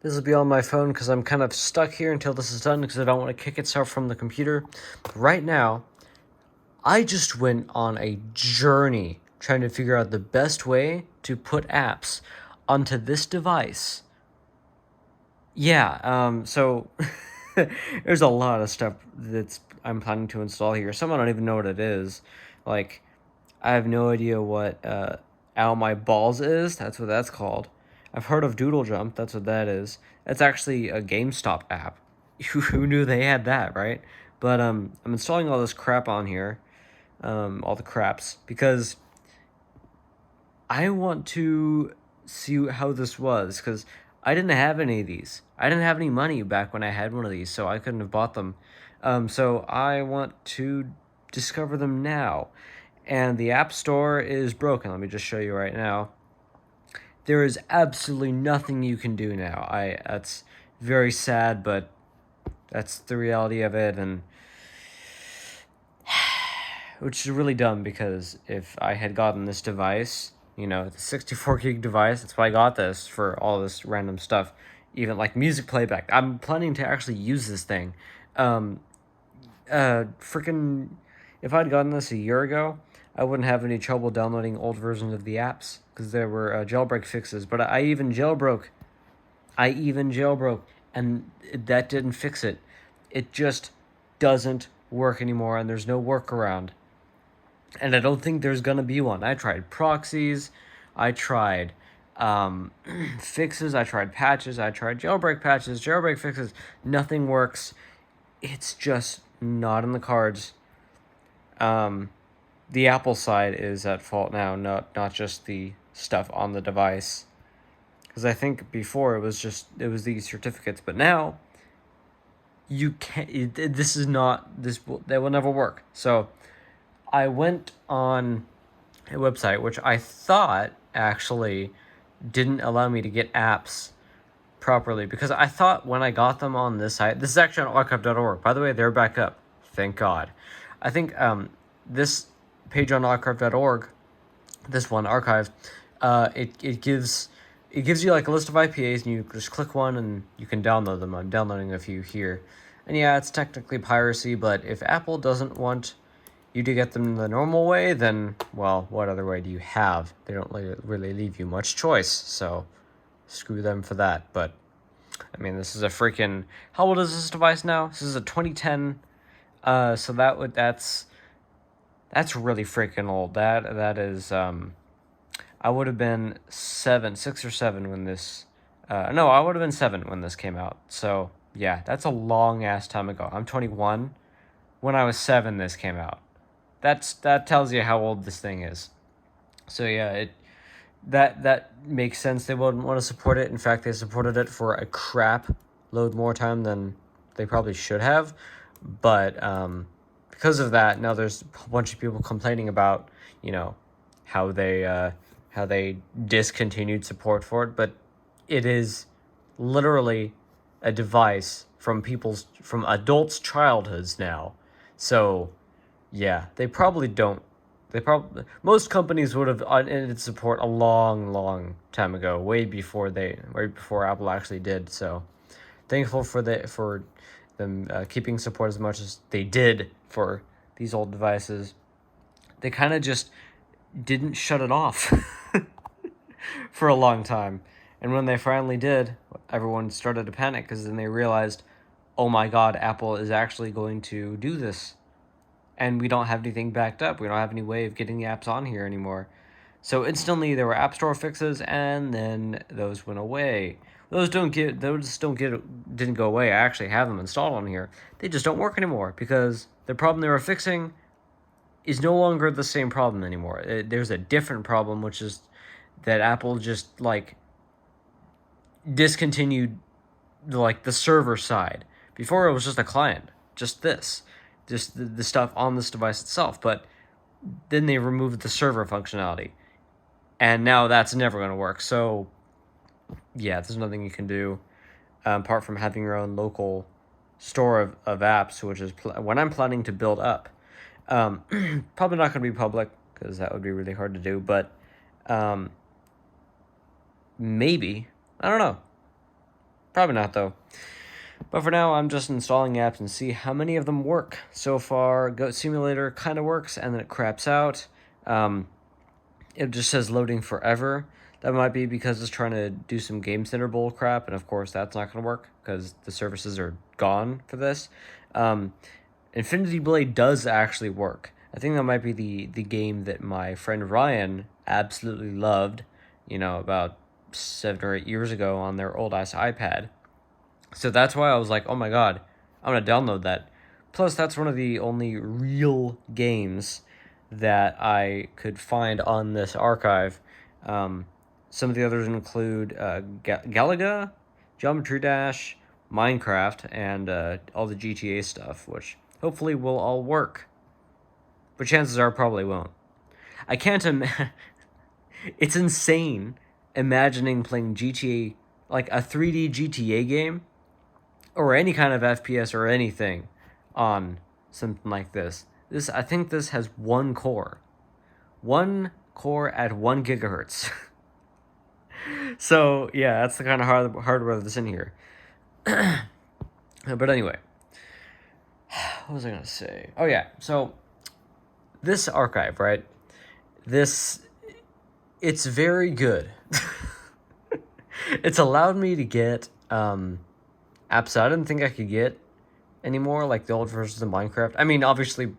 This will be on my phone because I'm kind of stuck here until this is done because I don't want to kick itself from the computer. Right now, I just went on a journey trying to figure out the best way to put apps onto this device. So there's a lot of stuff I'm planning to install here. Some I don't even know what it is. Like, I have no idea what Ow My Balls is. That's what that's called. I've heard of Doodle Jump. That's what that is. That's actually a GameStop app. Who knew they had that, right? But I'm installing all this crap on here, all the craps, because I want to see how this was, because I didn't have any of these. I didn't have any money back when I had one of these, so I couldn't have bought them. So I want to discover them now. And the App Store is broken. Let me just show you right now. There is absolutely nothing you can do now. That's very sad, but that's the reality of it, and which is really dumb because if I had gotten this device, the 64 gig device, that's why I got this for all this random stuff, even like music playback. I'm planning to actually use this thing. Freaking, if I'd gotten this a year ago, I wouldn't have any trouble downloading old versions of the apps because there were jailbreak fixes. But I even jailbroke, and that didn't fix it. It just doesn't work anymore, and there's no workaround. And I don't think there's gonna be one. I tried proxies, I tried fixes, I tried patches, I tried jailbreak patches, jailbreak fixes. Nothing works. It's just not in the cards. The Apple side is at fault now, not just the stuff on the device. Because I think before it was these certificates, but now you can't. That will never work. So I went on a website which I thought actually didn't allow me to get apps properly, because I thought when I got them on this site, this is actually on archive.org. By the way, they're back up. Thank God. I think this page on archive.org, this one, archive, it gives you like a list of IPAs, and you just click one and you can download them. I'm downloading a few here. And yeah, it's technically piracy, but if Apple doesn't want you to get them the normal way, then, well, what other way do you have? They don't really leave you much choice, so screw them for that. But, I mean, this is a freaking... How old is this device now? This is a 2010, so that's really freaking old. That is, I would have been 6 or 7 when this... no, I would have been 7 when this came out. So, yeah, that's a long-ass time ago. I'm 21. When I was 7, this came out. That tells you how old this thing is. So yeah, that makes sense. They wouldn't want to support it. In fact, they supported it for a crap load more time than they probably should have. But because of that, now there's a bunch of people complaining about how they discontinued support for it. But it is literally a device from adults' childhoods now. So yeah, most companies would have ended support a long time ago, way before Apple actually did. So thankful for them keeping support as much as they did for these old devices. They kind of just didn't shut it off for a long time. And when they finally did, everyone started to panic, because then they realized, oh my God, Apple is actually going to do this. And we don't have anything backed up. We don't have any way of getting the apps on here anymore. So instantly there were App Store fixes, and then those went away. Those didn't go away. I actually have them installed on here. They just don't work anymore, because the problem they were fixing is no longer the same problem anymore. There's a different problem, which is that Apple just discontinued the server side. Before, it was just a client, just the stuff on this device itself, but then they removed the server functionality, and now that's never going to work. So yeah, there's nothing you can do apart from having your own local store of apps, which is what I'm planning to build up. Probably not going to be public, because that would be really hard to do, but maybe, I don't know. Probably not, though. But for now, I'm just installing apps and see how many of them work. So far, Goat Simulator kind of works, and then it craps out. It just says loading forever. That might be because it's trying to do some Game Center bull crap, and of course that's not going to work because the services are gone for this. Infinity Blade does actually work. I think that might be the game that my friend Ryan absolutely loved, about 7 or 8 years ago on their old-ass iPad. So that's why I was like, oh my god, I'm going to download that. Plus, that's one of the only real games that I could find on this archive. Some of the others include Galaga, Geometry Dash, Minecraft, and all the GTA stuff, which hopefully will all work. But chances are probably won't. I can't imagine... It's insane imagining playing GTA, like a 3D GTA game, or any kind of FPS or anything on something like this. I think this has one core. One core at 1 gigahertz. So, yeah, that's the kind of hardware that's in here. But anyway. What was I going to say? Oh, yeah. So, this archive, right? It's very good. It's allowed me to get apps that I didn't think I could get anymore, like the old versions of Minecraft. I mean, obviously,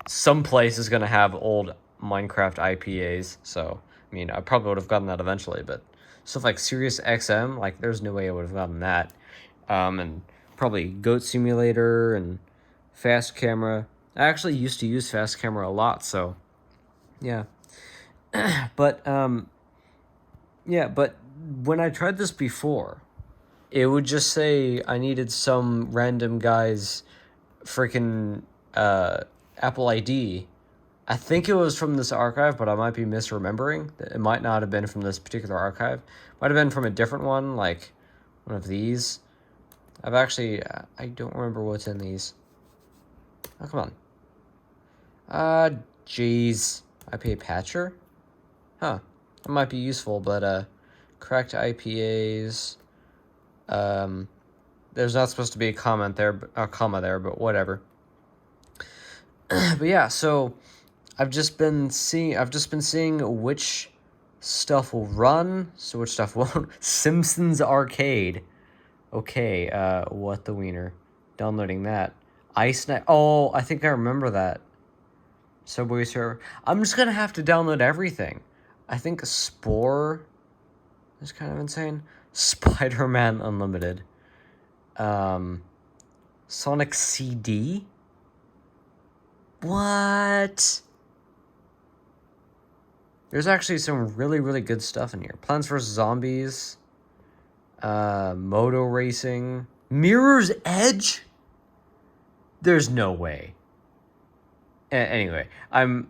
some place is going to have old Minecraft IPAs, so, I mean, I probably would have gotten that eventually, but stuff like Sirius XM, like, there's no way I would have gotten that. And probably Goat Simulator and Fast Camera. I actually used to use Fast Camera a lot, so, yeah. But when I tried this before, it would just say I needed some random guy's freaking Apple ID. I think it was from this archive, but I might be misremembering. It might not have been from this particular archive. Might have been from a different one, like one of these. I don't remember what's in these. Oh, come on. Jeez. IPA patcher? Huh. That might be useful, but, cracked IPAs. There's not supposed to be a comma there, but whatever. But yeah, so I've just been seeing which stuff will run, so which stuff won't. Simpsons Arcade. Okay, what the wiener. Downloading that. Ice Night. Oh, I think I remember that. Subway Surfer. I'm just gonna have to download everything. I think Spore is kind of insane. Spider-Man Unlimited. Sonic CD? What? There's actually some really, really good stuff in here. Plants vs. Zombies. Moto Racing. Mirror's Edge? There's no way. Anyway, I'm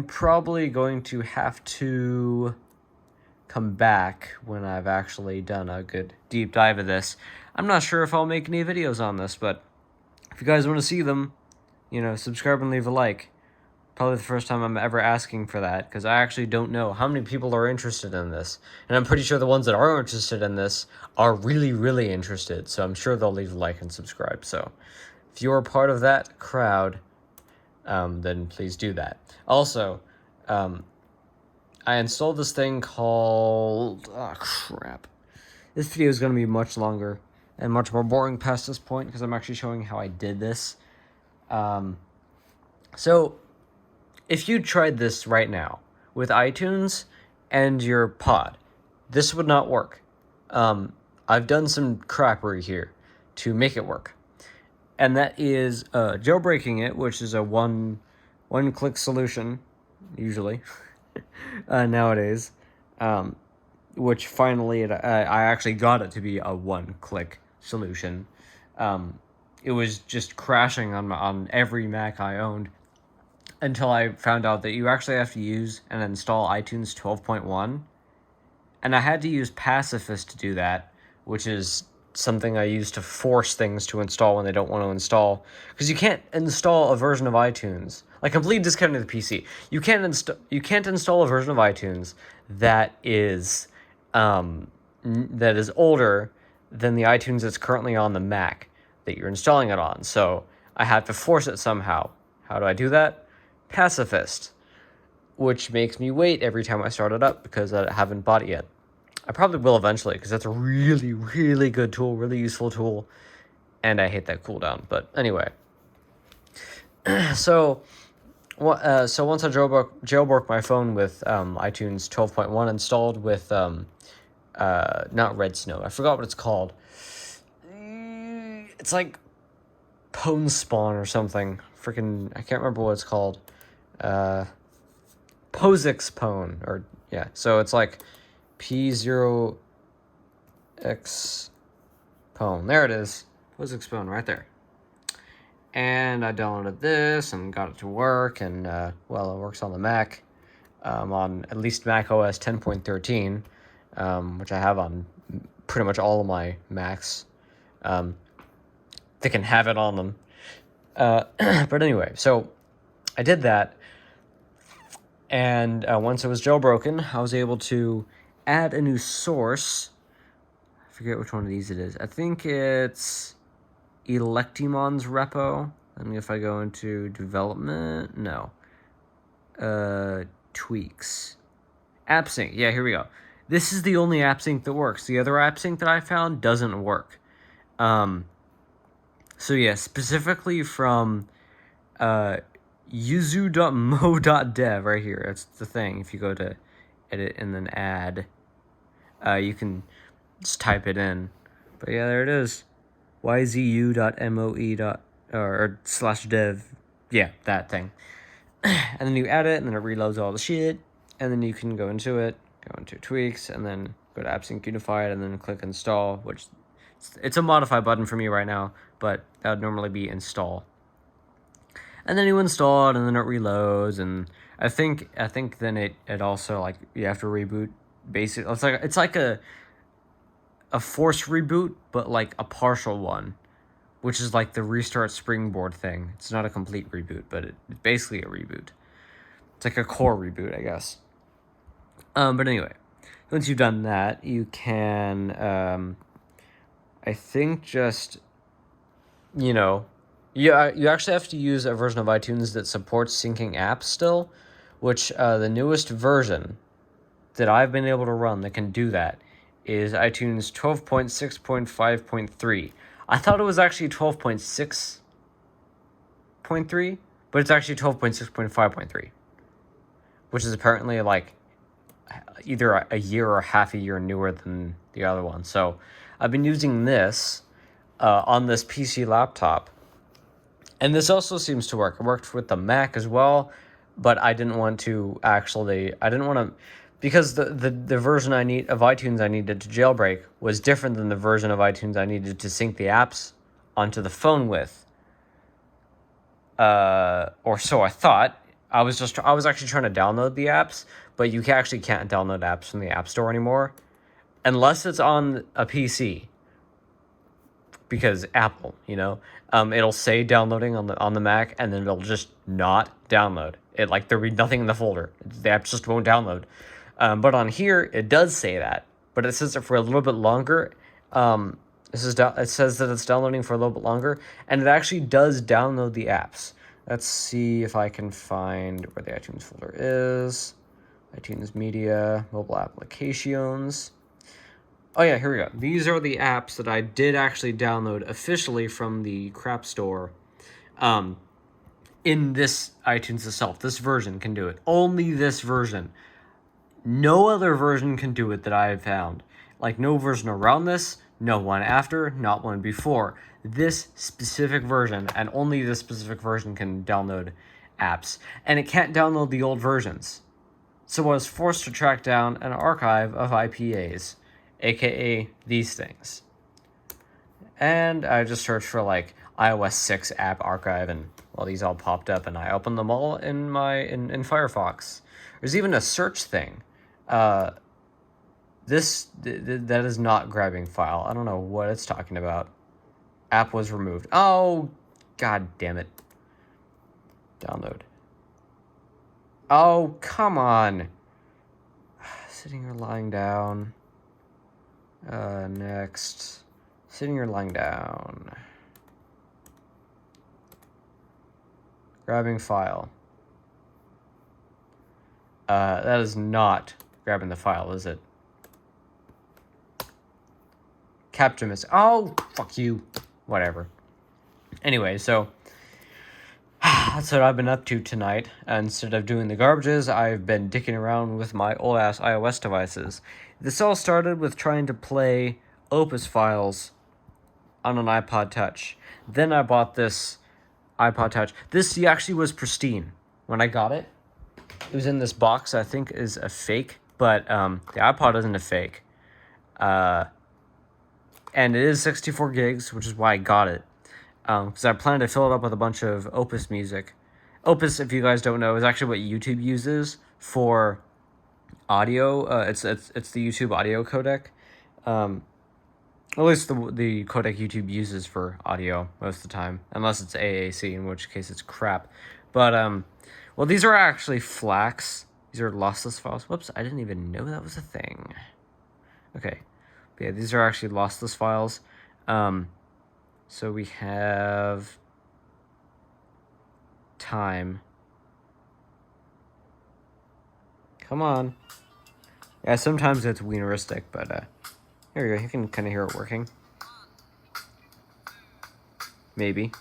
probably going to have to come back when I've actually done a good deep dive of this. I'm not sure if I'll make any videos on this, but if you guys want to see them, subscribe and leave a like. Probably the first time I'm ever asking for that, because I actually don't know how many people are interested in this. And I'm pretty sure the ones that are interested in this are really, really interested, so I'm sure they'll leave a like and subscribe. So if you're a part of that crowd, then please do that. Also, I installed this thing called... Oh, crap. This video is going to be much longer and much more boring past this point, because I'm actually showing how I did this. So, if you tried this right now with iTunes and your pod, this would not work. I've done some crappery here to make it work. And that is jailbreaking it, which is a one-click solution, usually, nowadays. Which finally, I actually got it to be a one-click solution. It was just crashing on every Mac I owned until I found out that you actually have to use and install iTunes 12.1. And I had to use Pacifist to do that, which is something I use to force things to install when they don't want to install. Because you can't install a version of iTunes. Like, complete discount of the PC. You can't install a version of iTunes that is that is older than the iTunes that's currently on the Mac that you're installing it on. So I have to force it somehow. How do I do that? Pacifist, which makes me wait every time I start it up because I haven't bought it yet. I probably will eventually because that's a really, really good tool, really useful tool, and I hate that cooldown. But anyway, so once I jailbroke my phone with iTunes 12.1 installed with not Red Snow. I forgot what it's called. It's like Pwn Spawn or something. Freaking, I can't remember what it's called. POSIX Pwn, or yeah. So it's like P0X Pwn. There it is. POSIX Pwn right there. And I downloaded this and got it to work, and well, it works on the Mac, on at least Mac OS 10.13, which I have on pretty much all of my Macs. They can have it on them. But anyway, so I did that, and once it was jailbroken, I was able to add a new source. I forget which one of these it is. I think it's Electimon's repo. And if I go into development, no. Tweaks. AppSync. Yeah, here we go. This is the only AppSync that works. The other AppSync that I found doesn't work. So yeah, specifically from yuzu.mo.dev right here. That's the thing. If you go to edit and then add, you can just type it in. But yeah, there it is. yzu.moe. Or /dev. Yeah, that thing. And then you add it, and then it reloads all the shit. And then you can go into it, go into tweaks, and then go to AppSync Unified, and then click install, which it's a modify button for me right now, but that would normally be install. And then you install it, and then it reloads, and I think then it also, like, you have to reboot. Basically, it's like a forced reboot, but like a partial one, which is like the restart springboard thing. It's not a complete reboot, but it's basically a reboot. It's like a core reboot, I guess. But anyway, once you've done that, you can, I think just, you actually have to use a version of iTunes that supports syncing apps still, which the newest version that I've been able to run that can do that is iTunes 12.6.5.3. I thought it was actually 12.6.3, but it's actually 12.6.5.3, which is apparently like either a year or half a year newer than the other one. So I've been using this on this PC laptop, and this also seems to work. It worked with the Mac as well, but I didn't want to because the version of iTunes I needed to jailbreak was different than the version of iTunes I needed to sync the apps onto the phone with. Or so I thought. I was actually trying to download the apps, but you actually can't download apps from the App Store anymore, unless it's on a PC. Because Apple, it'll say downloading on the Mac, and then it'll just not download it. Like there'll be nothing in the folder. The app just won't download. But on here, it does say that, but it says it for a little bit longer. It says that it's downloading for a little bit longer, and it actually does download the apps. Let's see if I can find where the iTunes folder is. iTunes Media, mobile applications. Oh yeah, here we go. These are the apps that I did actually download officially from the crap store. In this iTunes itself, this version can do it. Only this version. No other version can do it that I have found. Like, no version around this, no one after, not one before. This specific version, and only this specific version, can download apps. And it can't download the old versions. So I was forced to track down an archive of IPAs, aka these things. And I just searched for, like, iOS 6 app archive, and, well, these all popped up, and I opened them all in Firefox. There's even a search thing. That is not grabbing file. I don't know what it's talking about. App was removed. Oh, god damn it. Download. Oh, come on. Sitting or lying down. Next, sitting or lying down. Grabbing file. That is not grabbing the file, is it? Capture miss. Oh, fuck you. Whatever. Anyway, so that's what I've been up to tonight. Instead of doing the garbages, I've been dicking around with my old-ass iOS devices. This all started with trying to play Opus files on an iPod Touch. Then I bought this iPod Touch. This actually was pristine when I got it. It was in this box I think is a fake, but the iPod isn't a fake. And it is 64 gigs, which is why I got it. Because I planned to fill it up with a bunch of Opus music. Opus, if you guys don't know, is actually what YouTube uses for audio. It's the YouTube audio codec. At least the codec YouTube uses for audio most of the time, unless it's AAC, in which case it's crap. But well, these are actually FLACs. These are lossless files. Whoops, I didn't even know that was a thing. Okay, but yeah, these are actually lossless files. So we have time. Come on. Yeah, sometimes it's wieneristic, but here you go. You can kind of hear it working. Maybe.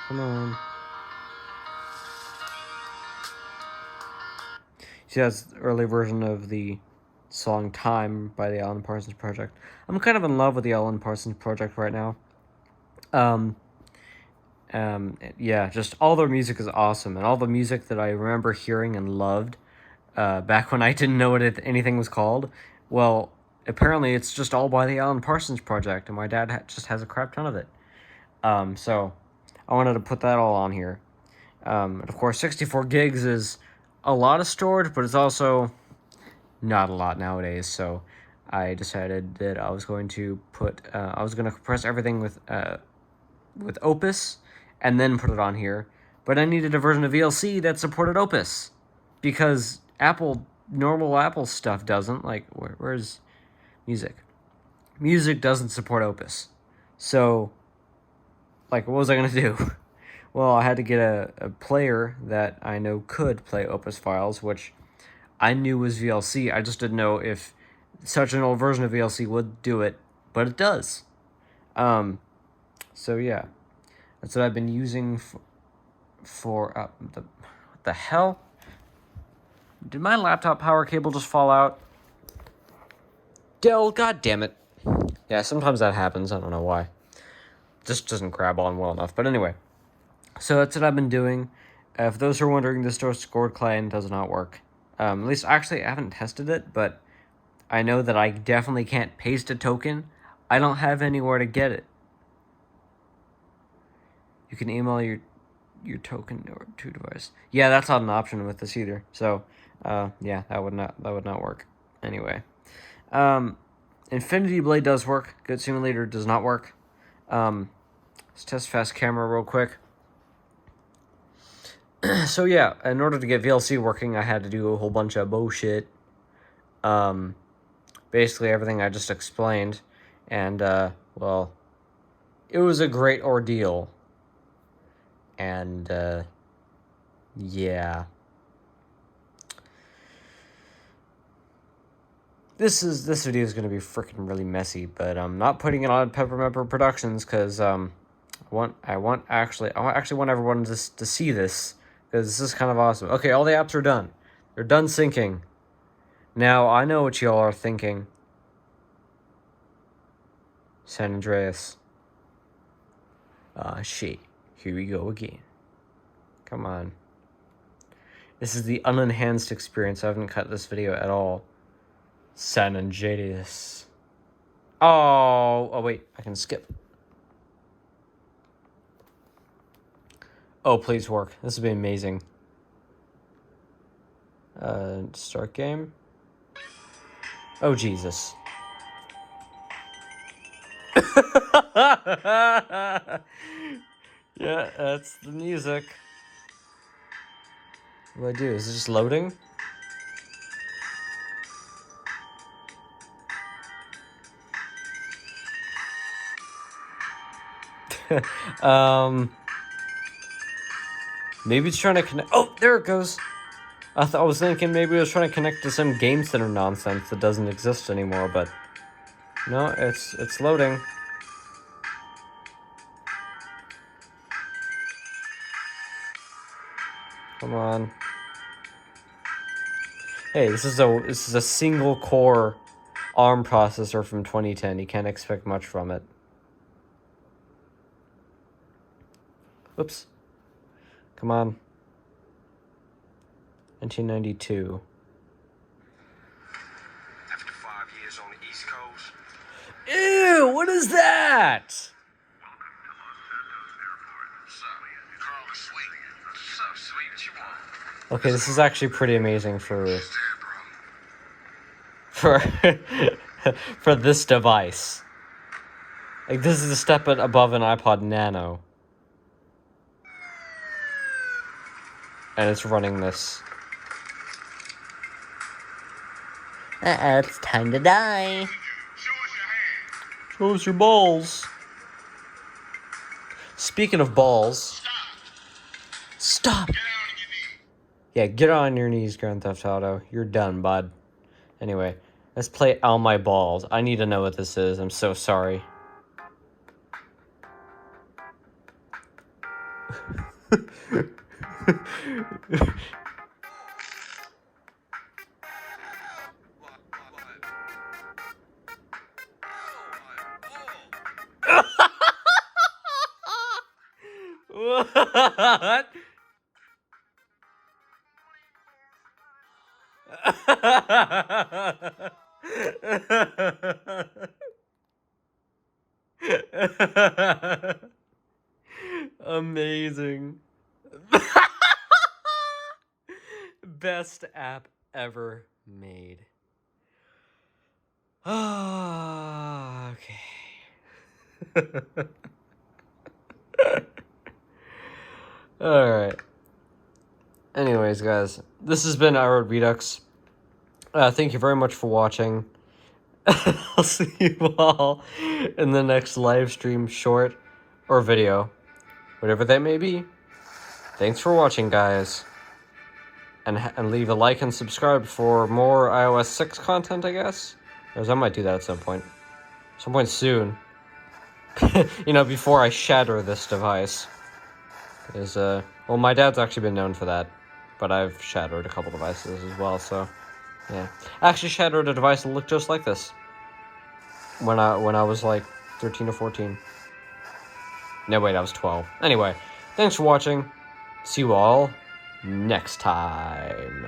Come on. See, that's the early version of the song Time by the Alan Parsons Project. I'm kind of in love with the Alan Parsons Project right now. Yeah, just all their music is awesome, and all the music that I remember hearing and loved back when I didn't know what anything was called. Well, apparently it's just all by the Alan Parsons Project, and my dad just has a crap ton of it. So I wanted to put that all on here. And of course, 64 gigs is a lot of storage, but it's also not a lot nowadays. So I decided that I was going to compress everything with Opus, and then put it on here. But I needed a version of VLC that supported Opus, because normal Apple stuff doesn't. Like, where's music? Music doesn't support Opus. So, like, what was I gonna do? Well, I had to get a player that I know could play Opus files, which I knew was VLC. I just didn't know if such an old version of VLC would do it, but it does. So yeah, that's what I've been using for what the hell? Did my laptop power cable just fall out? Dell, god damn it. Yeah, sometimes that happens. I don't know why. Just doesn't grab on well enough. But anyway, so that's what I've been doing. For those who are wondering, this Discord client does not work. At least, actually, I haven't tested it, but I know that I definitely can't paste a token. I don't have anywhere to get it. You can email your token or to device. Yeah, that's not an option with this either. So, yeah, that would not work. Anyway, Infinity Blade does work. Good Simulator does not work. Let's test fast camera real quick. So yeah, in order to get VLC working, I had to do a whole bunch of bullshit. Basically everything I just explained, and well, it was a great ordeal. And yeah, this video is gonna be freaking really messy, but I'm not putting it on Pepper Productions because I actually want everyone to see this, because this is kind of awesome. Okay, all the apps are done. They're done syncing. Now I know what y'all are thinking. San Andreas. Shit. Here we go again. Come on. This is the unenhanced experience. I haven't cut this video at all. San Andreas. Oh wait, I can skip. Oh, please work. This would be amazing. Start game. Oh, Jesus. Yeah, that's the music. What do I do? Is it just loading? Maybe it's trying to connect. Oh, there it goes. I was thinking maybe it was trying to connect to some Game Center nonsense that doesn't exist anymore, but no, it's loading. Come on. Hey, this is a single core ARM processor from 2010. You can't expect much from it. Whoops. Come on. 1992. After 5 years on the East Coast. Ew, what is that? Welcome to Los Santos Airport. What's up? Carl is sweet. What's up, sweet? What you want? Okay, this is actually pretty amazing for for this device. Like, this is a step above an iPod Nano. And it's running this. It's time to die. Show us your hand. Show us your balls. Speaking of balls. Stop! Get down on your knees. Yeah, get on your knees, Grand Theft Auto. You're done, bud. Anyway, let's play On My Balls. I need to know what this is. I'm so sorry. What? Amazing. Best app ever made. Ah, okay. Alright. Anyways, guys, this has been iRoad Redux. Thank you very much for watching. I'll see you all in the next live stream, short, or video. Whatever that may be. Thanks for watching, guys. And leave a like and subscribe for more iOS 6 content, I guess. Because I might do that at some point. Some point soon. You know, before I shatter this device. Because, well, my dad's actually been known for that. But I've shattered a couple devices as well, so... yeah. I actually shattered a device that looked just like this. When I was, like, 13 or 14. No, wait, I was 12. Anyway, thanks for watching. See you all next time.